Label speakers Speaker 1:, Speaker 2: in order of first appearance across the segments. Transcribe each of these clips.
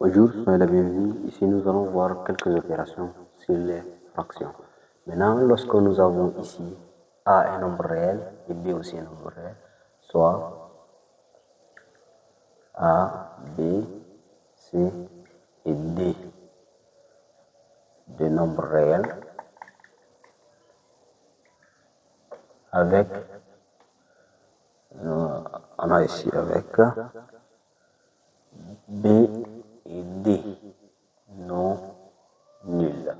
Speaker 1: Bonjour, soyez la bienvenue. Ici, nous allons voir quelques opérations sur les fractions. Maintenant, lorsque nous avons ici A un nombre réel et B aussi un nombre réel, soit A, B, C et D des nombres réels avec, on a ici avec B et D non nuls.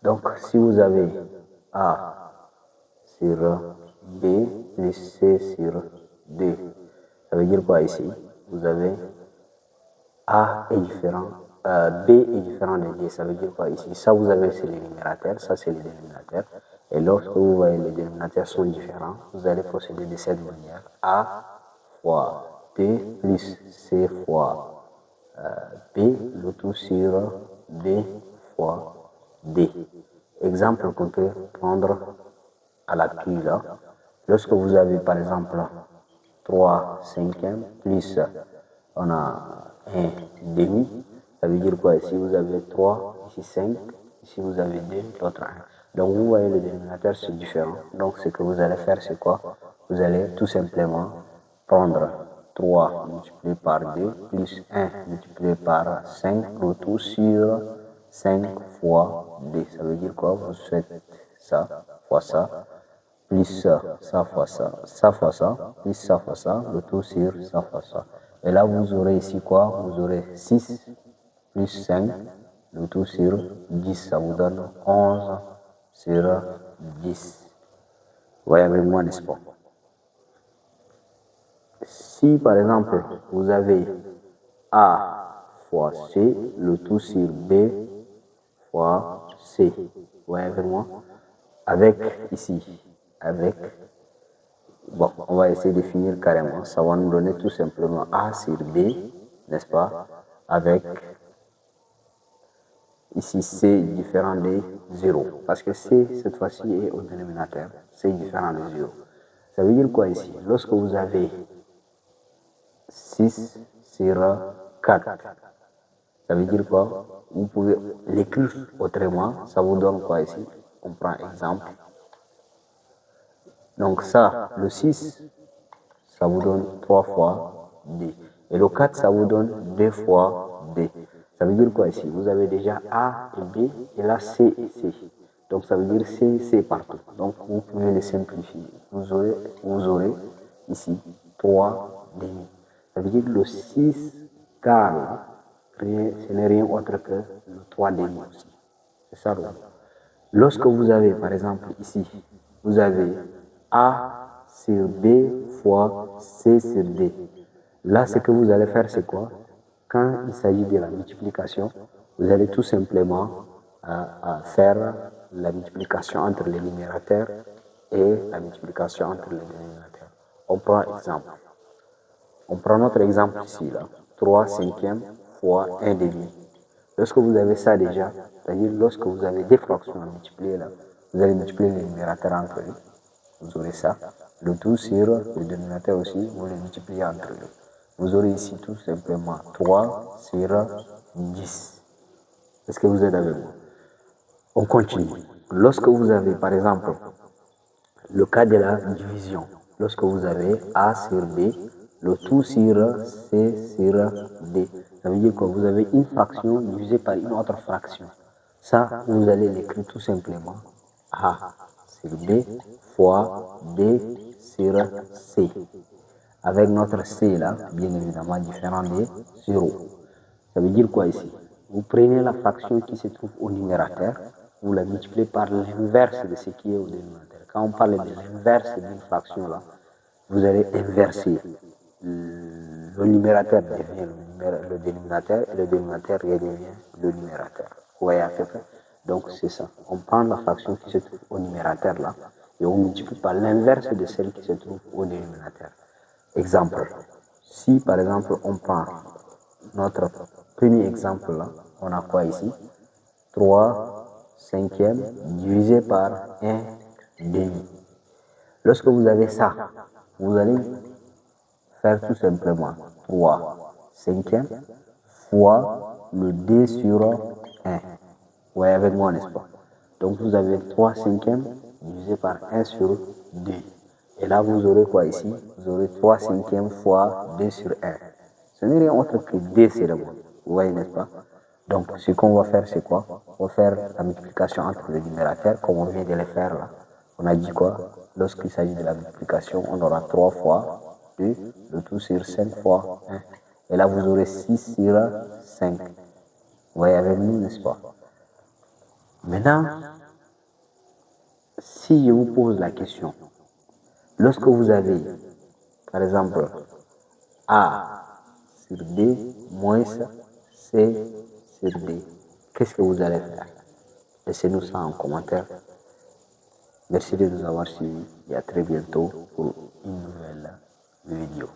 Speaker 1: Donc, si vous avez A sur B plus C sur D, ça veut dire quoi ici? Vous avez A est différent, B est différent de D, ça veut dire quoi ici? Ça, vous avez, c'est les numérateurs, ça, c'est les dénominateurs. Et lorsque vous voyez les dénominateurs sont différents, vous allez procéder de cette manière. A fois D plus C fois B, le tout sur D fois D. Exemple qu'on peut prendre à l'appui là. Lorsque vous avez par exemple 3 cinquièmes plus on a 1 demi, ça veut dire quoi? Ici vous avez 3, ici 5, ici vous avez 2, l'autre 1. Donc vous voyez le dénominateur c'est différent. Donc ce que vous allez faire c'est quoi? Vous allez tout simplement prendre 3 multiplié par 2 plus 1 multiplié par 5, le tout sur 5 fois 2. Ça veut dire quoi? Vous faites ça fois ça, plus ça fois ça fois ça, plus ça fois ça, le tout sur ça fois ça. Et là, vous aurez ici quoi? Vous aurez 6 plus 5, le tout sur 10. Ça vous donne 11 sur 10. Vous voyez avec moi, n'est-ce pas? Si par exemple, vous avez A fois C, le tout sur B fois C. Vous voyez avec moi? Avec ici, avec, bon, on va essayer de finir carrément. Ça va nous donner tout simplement A sur B, n'est-ce pas? Avec ici C différent de 0. Parce que C, cette fois-ci, est au dénominateur. C différent de 0. Ça veut dire quoi ici? Lorsque vous avez 6 sur 4, ça veut dire quoi? Vous pouvez l'écrire autrement. Ça vous donne quoi ici? On prend exemple. Donc ça, le 6, ça vous donne 3 fois D. Et le 4, ça vous donne 2 fois D. Ça veut dire quoi ici? Vous avez déjà A et B, et là C et C. Donc ça veut dire C, C partout. Donc vous pouvez les simplifier. Vous aurez ici 3 demi. Ça veut dire le 6 quart là, ce n'est rien autre que le 3 demi aussi. C'est ça. Lorsque vous avez, par exemple, ici, vous avez A sur B fois C sur D. Là, ce que vous allez faire, c'est quoi? Quand il s'agit de la multiplication, vous allez tout simplement faire la multiplication entre les numérateurs et la multiplication entre les dénominateurs. On prend exemple. On prend notre exemple ici, là. 3 cinquièmes fois 1 demi. Lorsque vous avez ça déjà, c'est-à-dire lorsque vous avez des fractions à multiplier, là, vous allez multiplier les numérateurs entre eux. Vous aurez ça. Le tout sur le dénominateur aussi, vous les multipliez entre eux. Vous aurez ici tout simplement 3 sur 10. Est-ce que vous êtes avec moi? On continue. Lorsque vous avez, par exemple, le cas de la division, lorsque vous avez A sur B, le tout sur C sur D, ça veut dire que vous avez une fraction divisée par une autre fraction. Ça, vous allez l'écrire tout simplement A sur B fois D sur C. Avec notre C là, bien évidemment différent de 0. Ça veut dire quoi ici? Vous prenez la fraction qui se trouve au numérateur, vous la multipliez par l'inverse de ce qui est au dénominateur. Quand on parle de l'inverse d'une fraction là, vous allez inverser. Le numérateur devient le dénominateur et le dénominateur redevient le numérateur. Vous voyez à peu près? Donc c'est ça. On prend la fraction qui se trouve au numérateur là et on multiplie par l'inverse de celle qui se trouve au dénominateur. Exemple. Si par exemple on prend notre premier exemple là, on a quoi ici? 3 cinquièmes divisé par 1 demi. Lorsque vous avez ça, vous allez faire tout simplement 3 cinquième fois le D sur 1. Vous voyez avec moi, n'est-ce pas? Donc vous avez 3 cinquièmes divisé par 1 sur 2. Et là, vous aurez quoi ici? Vous aurez 3 cinquièmes fois 2 sur 1. Ce n'est rien autre que D seulement. Vous voyez, n'est-ce pas? Donc, ce qu'on va faire, c'est quoi? On va faire la multiplication entre les numérateurs, comme on vient de le faire là. On a dit quoi? Lorsqu'il s'agit de la multiplication, on aura 3 fois 2, le tout sur 5 fois 1. Et là, vous aurez 6 sur 5. Vous voyez avec nous, n'est-ce pas? Maintenant, si je vous pose la question, lorsque vous avez, par exemple, A sur D moins C sur D, qu'est-ce que vous allez faire? Laissez-nous ça en commentaire. Merci de nous avoir suivis et à très bientôt pour une nouvelle vidéo.